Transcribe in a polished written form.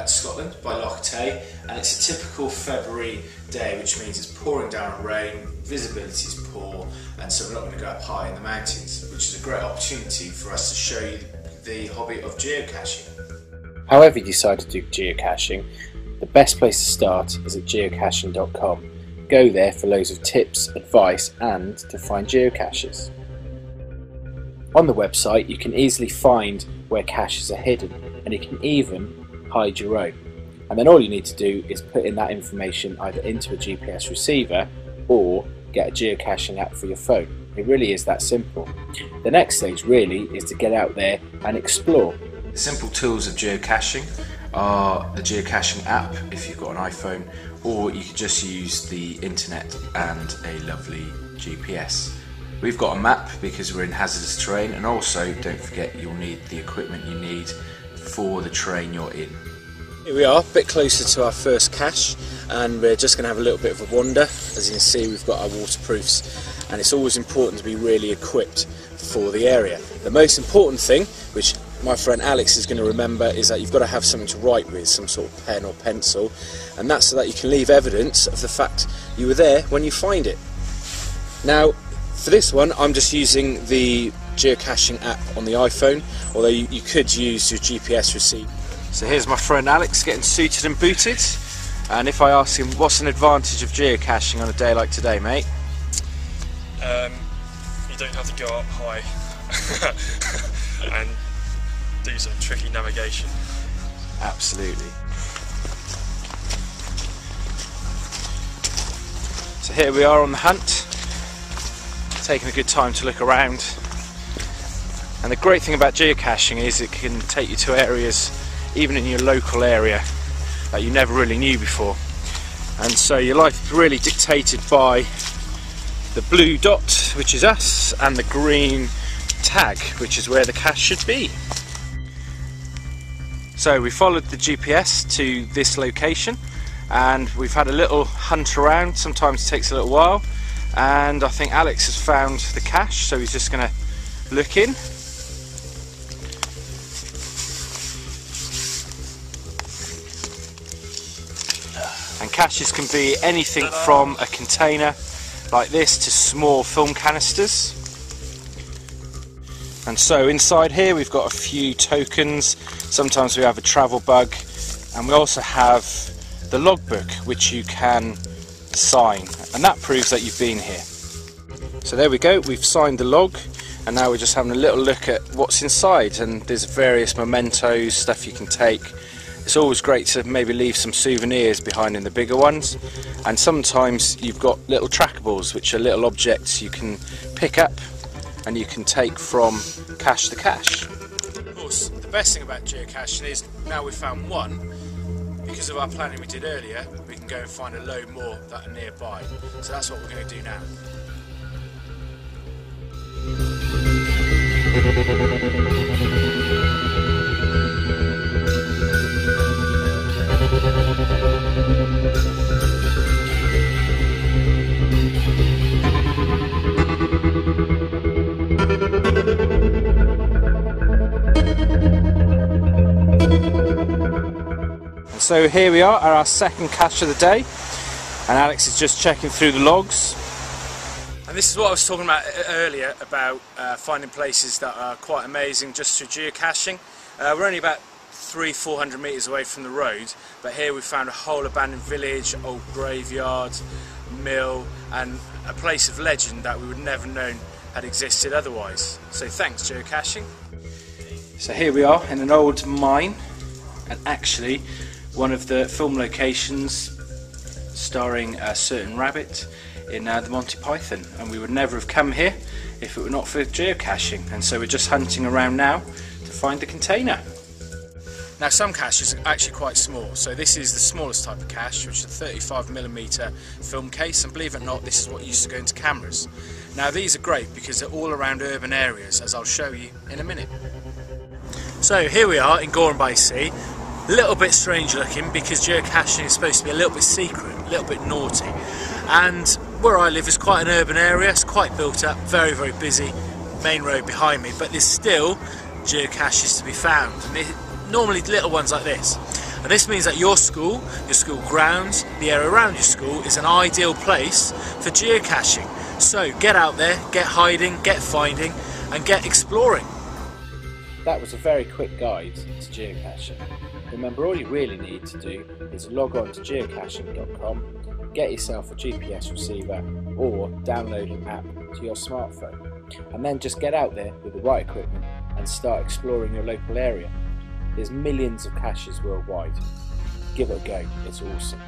Scotland by Loch Tay, and it's a typical February day, which means it's pouring down rain, visibility is poor, and so we're not going to go up high in the mountains, which is a great opportunity for us to show you the hobby of geocaching. However you decide to do geocaching, the best place to start is at geocaching.com. Go there for loads of tips, advice and to find geocaches. On the website you can easily find where caches are hidden, and you can even hide your own. And then all you need to do is put in that information either into a GPS receiver or get a geocaching app for your phone. It really is that simple. The next stage really is to get out there and explore. The simple tools of geocaching are the geocaching app if you've got an iPhone, or you could just use the internet and a lovely GPS. We've got a map because we're in hazardous terrain, and also don't forget you'll need the equipment you need for the terrain you're in. Here we are, a bit closer to our first cache, and we're just going to have a little bit of a wander. As you can see, we've got our waterproofs, and it's always important to be really equipped for the area. The most important thing, which my friend Alex is going to remember, is that you've got to have something to write with, some sort of pen or pencil, and that's so that you can leave evidence of the fact you were there when you find it. Now, for this one, I'm just using the geocaching app on the iPhone, although you could use your GPS receiver. So here's my friend Alex getting suited and booted, and if I ask him what's an advantage of geocaching on a day like today, mate? You don't have to go up high and do some tricky navigation. Absolutely. So here we are on the hunt, taking a good time to look around, and the great thing about geocaching is it can take you to areas even in your local area that you never really knew before, and so your life is really dictated by the blue dot, which is us, and the green tag, which is where the cache should be. So we followed the GPS to this location, and we've had a little hunt around. Sometimes it takes a little while, and I think Alex has found the cache, so he's just going to look in. And caches can be anything from a container like this to small film canisters. And so inside here we've got a few tokens. Sometimes we have a travel bug, and we also have the logbook which you can sign, and that proves that you've been here. So there we go, we've signed the log, and now we're just having a little look at what's inside, and there's various mementos, stuff you can take. It's always great to maybe leave some souvenirs behind in the bigger ones, and sometimes you've got little trackables, which are little objects you can pick up and you can take from cache to cache. Of course, the best thing about geocaching is now we've found one, because of our planning we did earlier, we can go and find a load more that are nearby. So that's what we're going to do now. So here we are at our second cache of the day, and Alex is just checking through the logs. And this is what I was talking about earlier, about finding places that are quite amazing just through geocaching. We're only about 300-400 metres away from the road, but here we found a whole abandoned village, old graveyard, mill, and a place of legend that we would never known had existed otherwise. So thanks, geocaching. So here we are in an old mine, and actually one of the film locations starring a certain rabbit in the Monty Python, and we would never have come here if it were not for geocaching, and so we're just hunting around now to find the container. Now some caches are actually quite small, so this is the smallest type of cache, which is a 35mm film case, and believe it or not, this is what used to go into cameras. Now these are great because they're all around urban areas, as I'll show you in a minute. So here we are in Gorham by Sea. A little bit strange looking because geocaching is supposed to be a little bit secret, a little bit naughty, and where I live is quite an urban area. It's quite built up, very very busy, main road behind me, but there's still geocaches to be found, and normally little ones like this. And this means that your school grounds, the area around your school is an ideal place for geocaching. So get out there, get hiding, get finding and get exploring. That was a very quick guide to geocaching. Remember, all you really need to do is log on to geocaching.com, get yourself a GPS receiver or download an app to your smartphone, and then just get out there with the right equipment and start exploring your local area. There's millions of caches worldwide. Give it a go, it's awesome.